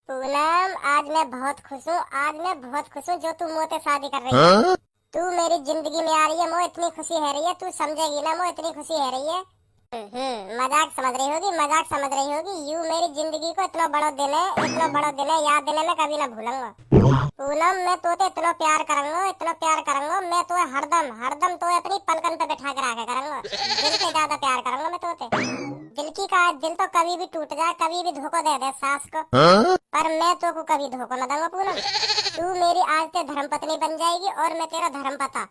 पूनम, आज मैं बहुत खुश हूँ। आज मैं बहुत खुश हूँ जो तू मोते शादी कर रही है। तू मेरी जिंदगी में आ रही है, मोह इतनी खुशी है रही है, तू समझेगी ना, मोह इतनी खुशी है रही है। मजाक समझ रही होगी, मजाक समझ रही होगी। यू मेरी जिंदगी को इतना बड़ा दिन है, इतना बड़ा दिन है, याद दिन है, मैं कभी ना भूलूंगा। पूनम, मैं तोते इतना प्यार करूंगा, इतना प्यार करूंगा, मैं तो हरदम हरदम तो अपनी पलकन पे बैठा के रखा करूंगा। दिल से ज्यादा प्यार करूंगा मैं तोते। दिल की का दिल तो कभी भी टूट जाए, कभी भी धोखा दे दे सास को, पर मैं तो को कभी धोखा न दूंगा पूनम। तू मेरी आज से धर्मपत्नी बन जाएगी और मैं तेरा धर्मपता।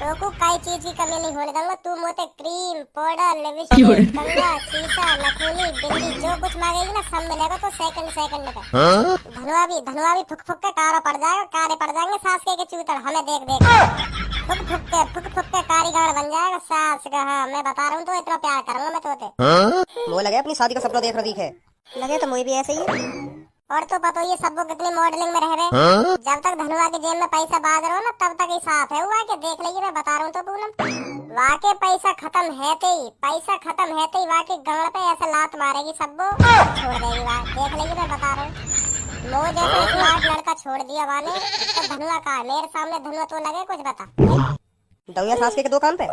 तो को कई चीज की कमी नहीं होने दूंगा। तू मोते क्रीम, पाउडर, लिपस्टिक, कंघा, शीशा, नखूनी, बिंदी जो कुछ मांगेगी ना सब मिलेगा तो सेकंड सेकंड पे। धनवा भी फुक फुक के कारे पड़ जाएंगे सास के चूतड़ हमें देख देख फुक फुक के कारीगर बन जाएगा सास का। हाँ, मैं बता रहा हूँ तो इतना प्यार करूंगा मैं तोते। वो लगे अपनी शादी का सपना देख रही है। लगे तो मुझे भी ऐसे ही है। और तो पता ये सब कितनी मॉडलिंग में रह रहे। जब तक धनुआ के जेब में पैसा बाज रहा हो ना तब तक ही साथ है हुआ के देख लीजिए। मैं बता रहा हूँ तो पूनम, वाके पैसा खत्म है ते वाके गंगड़ पे ऐसे लात मारेगी सबको छोड़ देगी। वाह देख लीजिए, मैं बता रहा हूँ। लो जैसे स्मार्ट लड़का छोड़ दिया वाले तो धनुआ का मेरे सामने धनुआ तो लगे कुछ बता। दौया सास के दो काम पे।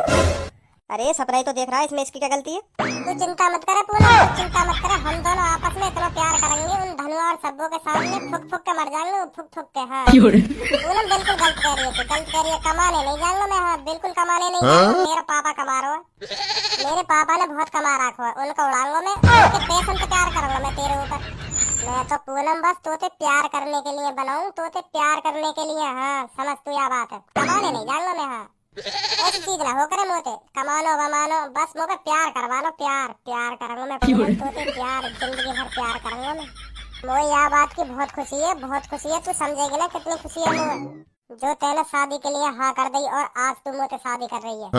अरे सपना ही तो देख रहा है, इसमें इसकी क्या गलती है? तू चिंता मत करे पूनम, तू चिंता मत करे। हम दोनों आपस में इतना प्यार करेंगे उन धनुआ और सब्बों के सामने फुक फुक के मर जाएंगे, फुक फुक के। हाँ पूनम बिल्कुल गलत कह रही है, तू गलत कह रही है। कमाने नहीं जाऊंगा मैं, हाँ बिल्कुल कमाने नहीं जाऊंगा। मेरा पापा कमा रहा है, मेरे पापा ने बहुत कमा रखा है, उनको उड़ाऊंगा मैं, उनके पैसन पे प्यार करूंगा मैं तेरे ऊपर। मैं तो पूनम बस तोते प्यार करने के लिए बनाऊं, तोते प्यार करने के लिए। हाँ समझ तू यह बात है, कमाने नहीं जाऊंगा मैं। हाँ ऐसी चीज ना हो करे मोते, कमानो बमानो, बस मुझे प्यार करवा लो, प्यार करूंगा मैं तोते, प्यार जिंदगी भर प्यार करूंगा मैं। मोए यह बात की बहुत खुशी है, बहुत खुशी है। तू समझेगी ना कितनी खुशी है मोए जो तेने शादी के लिए हाँ कर दी और आज तू मुझसे शादी कर रही है।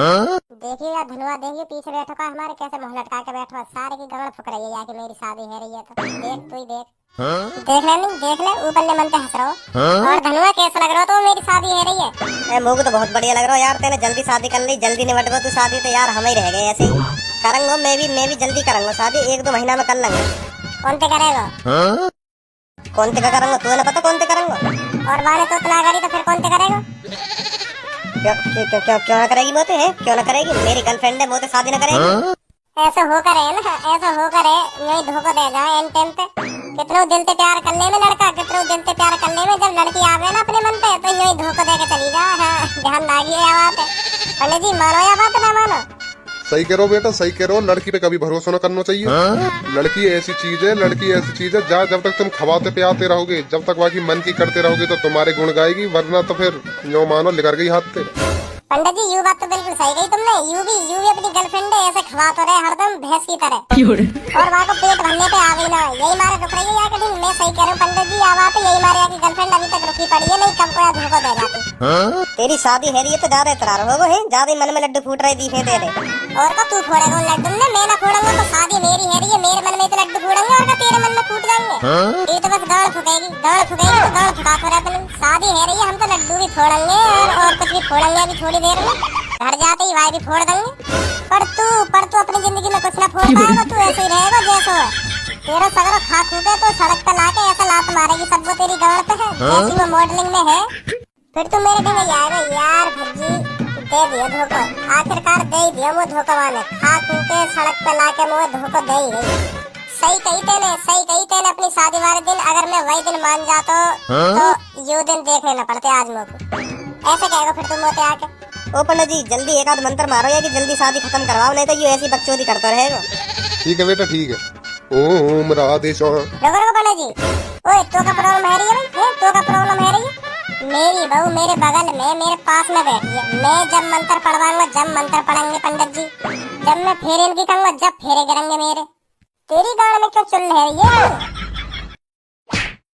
देखिए यार धनुआ, देखिए पीछे बैठो का हमारे कैसे मुंह लटका के बैठो, सारे की गगन फुक रही है यार कि मेरी शादी है रही है। तो देख तू ही देख, देख ले नहीं देख ले, ऊपर ले मन पे हंस रहा हो। और धनुआ कैसा लग रहा हो तो मेरी शादी है रही है। मुझे तो बहुत बढ़िया लग रहा है यार, तेने जल्दी शादी कर ली, जल्दी निपट गो तू शादी तो यार हम ही रह गए ऐसे ही। करूंगा मैं भी जल्दी करूंगा शादी, 1-2 महीना में कर लेंगे। कौन ते करेगा? कौन ते का करूंगा तुझे ना पता कौन ते करूंगा? और बाने तो इतना करी तो फिर कौन ते करेगा? क्यों ना करेगी मोते है, क्यों ना करेगी? मेरी गर्लफ्रेंड है, मोते शादी ना करेगी? ऐसा हो करे ना, ऐसा हो करे यही धोखा दे जाए एन टाइम पे। कितने दिन से प्यार करने में लड़का, कितने दिन से प्यार करने में जब लड़की आवे ना अपने मन पे तो यही धोखा दे के चली जा। हाँ ध्यान लागिए यह बात है। पंडित जी मानो यह बात ना मानो? सही कह रहो बेटा, सही कह रहो। लड़की पे कभी भरोसा न करना चाहिए। लड़की ऐसी चीज है, जब तक तुम खवाते पियाते रहोगे, जब तक बाकी मन की करते रहोगे तो तुम्हारे गुण गाएगी, वरना तो फिर यो मानो लिकर गई हाथ पे। पंडित जी यू बात तो बिल्कुल सही कही तुमने। यू भी अपनी गर्लफ्रेंड है ऐसे खवाते रहे हरदम भैंस की तरह, और वहाँ को पेट भरने पे आ गई ना, यही मारे रुक रही है यार कहीं। मैं सही कह रहा हूँ पंडित जी, यह बात है, यही मारे की गर्लफ्रेंड अभी तक रुकी पड़ी है, नहीं कब को धोखा दे जाती। तेरी शादी है रही तो ज्यादा इतरार हो है, ज्यादा मन में लड्डू फूट रहे दिखे तेरे। और का तू फोड़ेगा लड्डू ने, मैं ना फोड़ूंगा तो शादी मेरी है रही है, मेरे मन में तो लड्डू फोड़ेंगे और का तेरे मन में फूट जाएंगे। ये तो बस गाड़ फुकेगी तो गाड़ फुका कर अपनी शादी है रही है, हम तो लड्डू भी फोड़ेंगे और कुछ भी फोड़ेंगे अभी थोड़ी देर में। घर जाते ही वाई भी फोड़ देंगे। पर तू अपनी जिंदगी में कुछ ना फोड़ पाएगा, तू ऐसे ही रहेगा जैसे है। तेरा सगरो खा खूबे तो सड़क पे लाके ऐसा लात मारेगी सबको तेरी गाड़ पे है जैसी वो मॉडलिंग में है। फिर तू मेरे घर आएगा यार भज्जी, दे दिया धोखा, आखिरकार दे ही दिया वो धोखा वाले, खा खूके सड़क पे लाके मुझे धोखा दे ही गई। सही कही तेने अपनी शादी वाले दिन अगर मैं वही दिन मान जाता तो यू दिन देख लेना पड़ते आज मुझको। ऐसे कहेगा फिर तुम मोते आके? ओ पंडित जी जल्दी एक आध मंत्र मारो या कि जल्दी शादी खत्म करवाओ, नहीं तो ये ऐसी बकचोदी करता रहेगा। ठीक है बेटा ठीक है। ओम राधे स्वाहा। रुको पंडित जी, ओए तो का प्रॉब्लम है रही है भाई, तो का प्रॉब्लम है रही है? मेरी बहू मेरे बगल में मेरे पास में बैठी है, मैं जब मंत्र पढ़वाऊंगा, जब मंत्र पढ़ेंगे पंडित जी, जब मैं फेरे इनकी कहूंगा, जब फेरे गिरेंगे मेरे। तेरी गाड़ में क्यों चुन है ये?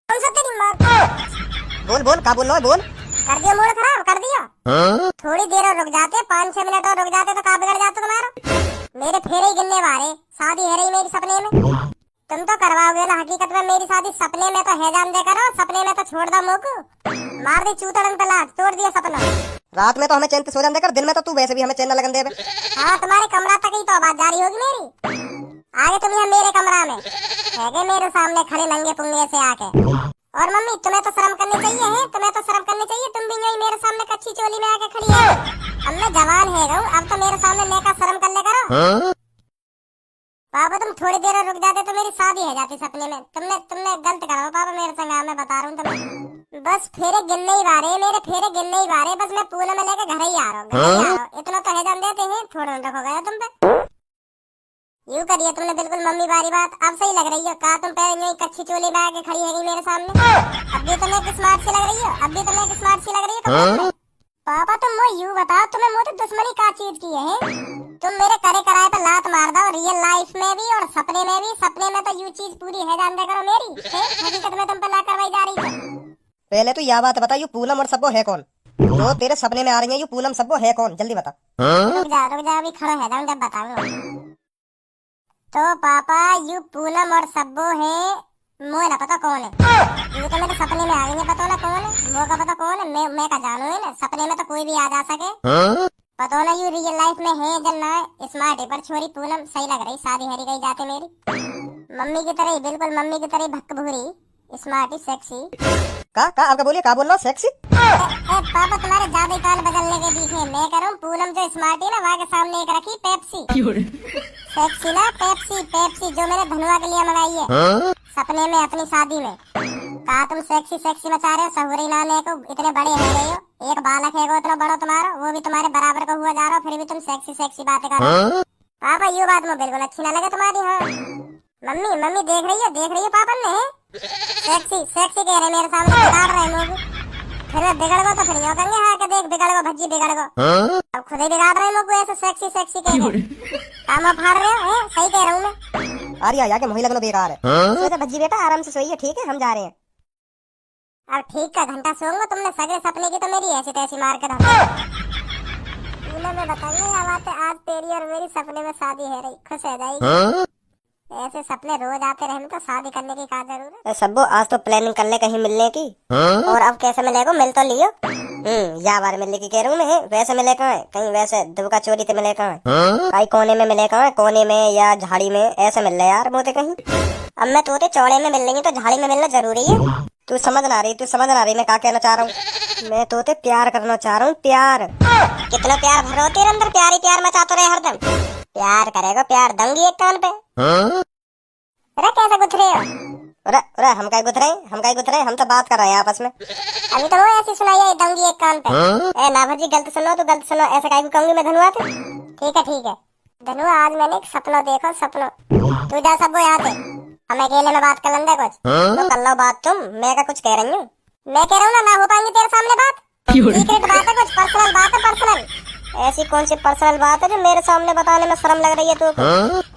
कौन सा तेरी माँ? बोल का बोल रहा है, बोल। कर दिया मूड खराब कर दिया। थोड़ी देर और रुक जाते, 5-6 मिनट और रुक जाते तो कहाँ बिगड़ जाता तुम्हारा? मेरे फेरे ही गिनने वाले, शादी है रही मेरी सपने में, तुम तो करवाओगे ना हकीकत में मेरी शादी। सपने में तो है जान दे करो, सपने में तो छोड़ दो मुझको, मार दी चूतड़न तलाक, तोड़ दिया सपना। रात में तो हमें चैन से सो जाने देकर, दिन में तो तू वैसे भी हमें चैन न लगन देवे। हाँ तुम्हारे कमरा तक ही तो आवाज जारी होगी मेरी। आगे तुम यहाँ मेरे कमरा में है गए मेरे सामने खड़े नंगे पुंगे से आके। और मम्मी तुम्हें तो शर्म करनी चाहिए है, तुम्हें तो शर्म करनी चाहिए। तुम भी यही मेरे सामने कच्ची चोली में आके खड़ी है। अब मैं जवान है गऊ, अब तो मेरे सामने नेका शर्म कर ले करो। पापा तुम थोड़ी देर रुक जाते तो मेरी शादी हो जाती सपने में। तुमने गलत करा पापा मेरे संग। मैं बता रहा हूँ तुम्हें, बस फेरे गिनने ही बारे, मेरे फेरे गिनने ही बारे। बस मैं पूनम में लेके घर ही आ रहा हूँ। इतना तो है जान देते हैं, थोड़ा रखो गया तुम पे। यूं करिए तुमने बिल्कुल मम्मी वाली बात। अब सही लग रही हो। कहा तुम पहले यही कच्ची चोली में आके खड़ी है मेरे सामने। अब भी तुम्हें एक स्मार्ट सी लग रही हो, अब भी तुम्हें एक स्मार्ट सी लग रही है। पापा तुम वो यूं बताओ, तुम्हें मुझे दुश्मनी का चीज की है? तुम मेरे करे कराए पे लात मार दो, रियल लाइफ में भी और सपने में भी। सपने में तो यू चीज पूरी है जान दे करो मेरी, हकीकत में तुम पे ना करवाई जा रही है। पहले तो यह बात बता, यू पूनम और सब्बो है कौन? जो तेरे सपने में आ रही है, यू पूनम सब्बो है कौन? जल्दी बता। रुक जा अभी खड़ो है जाऊं जब बताऊंगा। तो पापा यू पूनम और सब्बो है, मुझे ना पता कौन है। ये तो मेरे सपने में आ गई है, पता ना कौन है। वो का पता कौन है, मैं का जानू है ना। सपने में तो कोई भी आ जा सके। पता ना यू रियल लाइफ में है जब ना। स्मार्ट है पर छोरी पूनम सही लग रही। शादी हरी गई जाते मेरी मम्मी की तरह, बिल्कुल मम्मी की तरह भक्क भूरी, स्मार्ट सेक्सी। का आपका बोलिए, का बोल रहा हूँ? सेक्सी? पापा तुम्हारे ज्यादा कान बदलने के दिखे। मैं कह रहा हूँ पूनम जो स्मार्ट है ना, वहाँ के सामने एक रखी पेप्सी। सेक्सी ना पेप्सी जो मैंने धनुआ के लिए मंगाई है सपने में अपनी शादी में। कहा तुम सेक्सी मचा रहे हो। सहुरी नाने को इतने बड़े हो गए हो, एक बालक है इतना बड़ा तुम्हारा, वो भी तुम्हारे बराबर का हुआ जा रहा हो, फिर भी तुम सेक्सी बातें कर रहे हो। पापा ये बात मुझे बिल्कुल अच्छी ना लगे तुम्हारी। हाँ मम्मी देख रही है पापा ने सेक्सी कह रहे मेरे सामने, बिगाड़ रहे लोग। फिर मैं बिगड़ गो तो फिर यूं कहेंगे हाँ कि देख बिगड़ गो भज्जी बिगड़ गो। अब खुद ही बिगाड़ रहे लोग ऐसे सेक्सी कह रहे। काम फाड़ रहे हो, सही कह रहा हूँ मैं। अरे यार के मोही लगना बेकार है। तो भज्जी बेटा आराम से सोइए, ठीक है? हम जा रहे हैं। अब ठीक का घंटा सोऊंगा। तुमने सगरे सपने की तो मेरी ऐसी तैसी मार के रखा। मैं बताऊंगी ये बातें, आज तेरी और मेरी सपने में शादी है रही, खुश हो जाएगी। ऐसे सपने रोज आते रहे तो शादी करने की क्या जरूरत? सब्बो आज तो प्लानिंग कर ले कहीं मिलने की। और अब कैसे मिलेगा? मिल तो लियो। या बार मिलने की कह रहा हूँ मैं। वैसे मिले कहाँ है? कहीं वैसे दुबका चोरी से मिले कहाँ है? कहीं कोने में मिले कहाँ है? कोने में या झाड़ी में ऐसे मिल रहे यार मोते कहीं। अब मैं तोते चौड़े में मिल रही तो झाड़ी में मिलना जरूरी है। तू समझ ना रही मैं क्या कहना चाह रहा हूँ। मैं तोते प्यार करना चाह रहा हूँ। प्यार कितना प्यार भरो तेरे अंदर, प्यार ही प्यार मचाते रहे हरदम। प्यार करेगा, प्यार दूंगी एक कान पे। अरे कैसे गुथ रहे हो? अरे हम क्या गुथ रहे हैं? हम तो बात कर रहे हैं आपस में। अभी तो वो ऐसी सुनाई है दूंगी एक कान पे। ना भजी गलत सुनो तो गलत सुनो, ऐसे काहे को कहूंगी मैं धनुआ थे। ठीक है धनुआ, आज मैंने एक सपना देखो। सपना तू जा सब यहाँ थे, हम अकेले में बात कर लेंगे कुछ। तो कर लो बात तुम, मैं क्या कुछ कह रही हूँ? मैं कह रहा हूँ ना हो पाएंगे तेरे सामने बात। सीक्रेट बात है, कुछ पर्सनल बात है। पर्सनल ऐसी कौन सी पर्सनल बात है जो मेरे सामने बताने में शर्म लग रही है तुमको?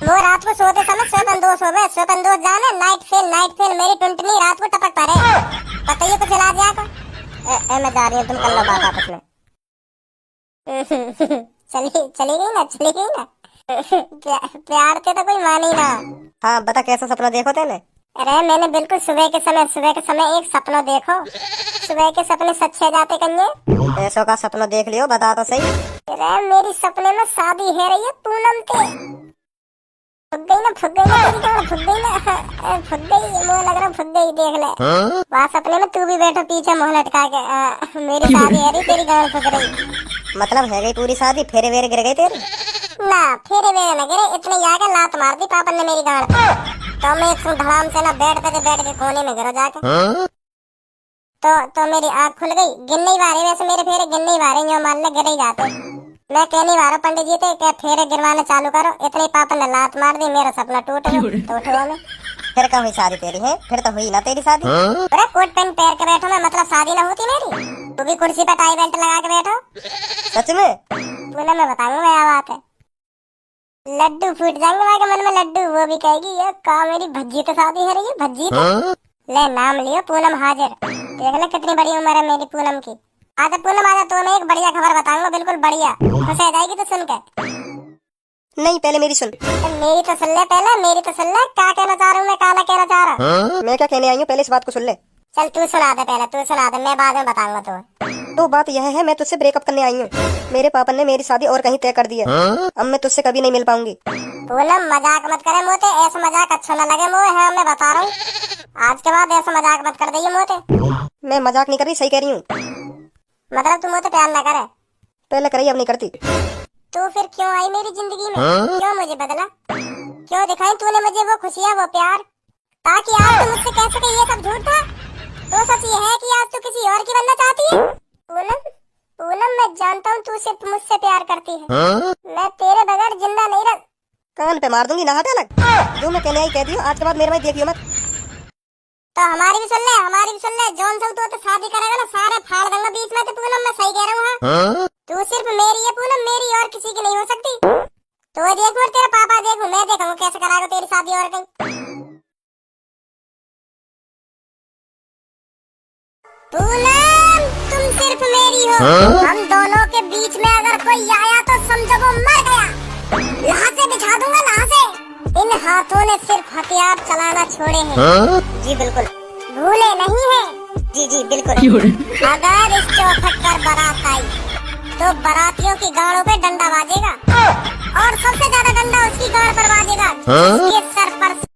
वो रात को सोते समय स्वपन दोष जाने। नाइट फेल मेरी टुंटनी रात को टपक पड़े। बताइए कुछ इलाज या को? मैं जा रही हूँ, तुम कर लो बात आपस में। चली गई ना। प्यार के तो कोई मानी ना। हाँ बता कैसा सपना देखो तेने? अरे मैंने बिल्कुल सुबह के समय एक सपना देखो। सुबह के सपने सच्चे जाते कन्ये। ऐसा का सपना देख लियो, बता तो सही। अरे मेरी सपने में शादी है रही है पूनम के। फुग गई मुझे लग रहा फुग गई। देख ले वहाँ सपने में तू भी बैठो पीछे मुँह लटका के। मेरी शादी है रही, तेरी गाँव फुग रही। मतलब है गई पूरी शादी? फेरे वेरे गिर गई तेरे? ना फेरे वेरे न गिरे, इतने आके लात मार दी पापा ने मेरी गाँव पे। तो मैं एक धड़ाम से ना बैठ के कोने में गिरो जाके। तो मेरी आँख खुल गई। गिनने ही वारे, वैसे मेरे फेरे गिनने ही वारे, यूं मान ले गिर ही जाते। मैं कहने वाला पंडित जी थे कि फेरे गिरवाने चालू करो। इतने पापा ने लात मार दी, मेरा सपना टूट गया। तो उठो में फिर क्या हुई शादी तेरी? है फिर तो हुई ना तेरी शादी। अरे कोट पेन पैर के बैठो मैं, मतलब शादी ना होती मेरी। तू भी कुर्सी पे टाई बेल्ट लगा के बैठो। सच में? पूनम मैं बताऊंगा क्या बात है। लड्डू फूट जाएंगे वहाँ के मन में लड्डू। वो भी कहेगी ये का मेरी भज्जी तो शादी है रही है, भज्जी तो। ले नाम लियो पूनम हाजिर। देख ले कितनी बड़ी उम्र है मेरी पूनम की। आजा पूनम आजा, तो मैं एक बढ़िया खबर बताऊंगा, बिल्कुल बढ़िया। खुश हो जाएगी तो सुन के। नहीं पहले मेरी सुन। मेरी तो सुन ले पहले, मेरी तो सुन ले। क्या कहना चाह रहा हूँ मैं, क्या कहना चाह रहा। मैं क्या कहने आई हूँ, पहले इस बात को सुन ले। चल तू सुना दे, पहले तू सुना दे, मैं बाद में बताऊंगा तो। तो बात यह है, मैं तुझसे ब्रेकअप करने आई हूँ। मेरे पापा ने मेरी शादी और कहीं तय कर दी है। अब मैं तुझसे कभी नहीं मिल पाऊंगी। पूनम मजाक मत करे मोते, ऐसा मजाक अच्छा न लगे मोए। हाँ मैं बता रहा हूँ, आज के बाद ऐसा मजाक मत कर दइए मोते। मैं मजाक नहीं कर रही, सही कह रही हूँ। मतलब तू मोते प्यार न करे? पहले करी, अब नहीं करती। तू फिर क्यों आई मेरी जिंदगी में? क्यों मुझे बदला? क्यों दिखाई तूने मुझे वो खुशियाँ, वो प्यार, ताकि आज तू मुझसे कह सके ये सब झूठ था? तो सच ये है कि आज तू किसी और की बनना चाहती है? पूनम, पूनम मैं जानता हूँ तू सिर्फ मुझसे प्यार करती है। मैं तेरे बगैर जिंदा नहीं रह। कान पे मार दूंगी, ना हटे अलग। जो मैं कहने आई कह दियो, आज के बाद मेरे में देखियो मत। तो हमारी भी सुन ले, हमारी भी सुन ले। जॉन से तो शादी करेगा ना, सारे फाड़ दूंगा बीच में। तो पूनम मैं सही कह रहा हूँ? हाँ? तू सिर्फ मेरी है पूनम, मेरी, और किसी की नहीं हो सकती। तो देख और तेरे पापा देखो, मैं देखूंगा कैसे कराएगा तेरी शादी और कहीं। पूनम तुम सिर्फ मेरी हो। हम दोनों के बीच में अगर कोई आया तो समझो वो मर गया। यहाँ से बिछा दूंगा, यहाँ से। इन हाथों ने सिर्फ हथियार चलाना छोड़े हैं। जी बिल्कुल। भूले नहीं है? जी जी बिल्कुल। अगर इस चौखट पर बारात आई तो बारातियों की गाड़ों पे डंडा बाजेगा, और सबसे ज्यादा डंडा उसकी गाड़ पर बाजेगा जिसके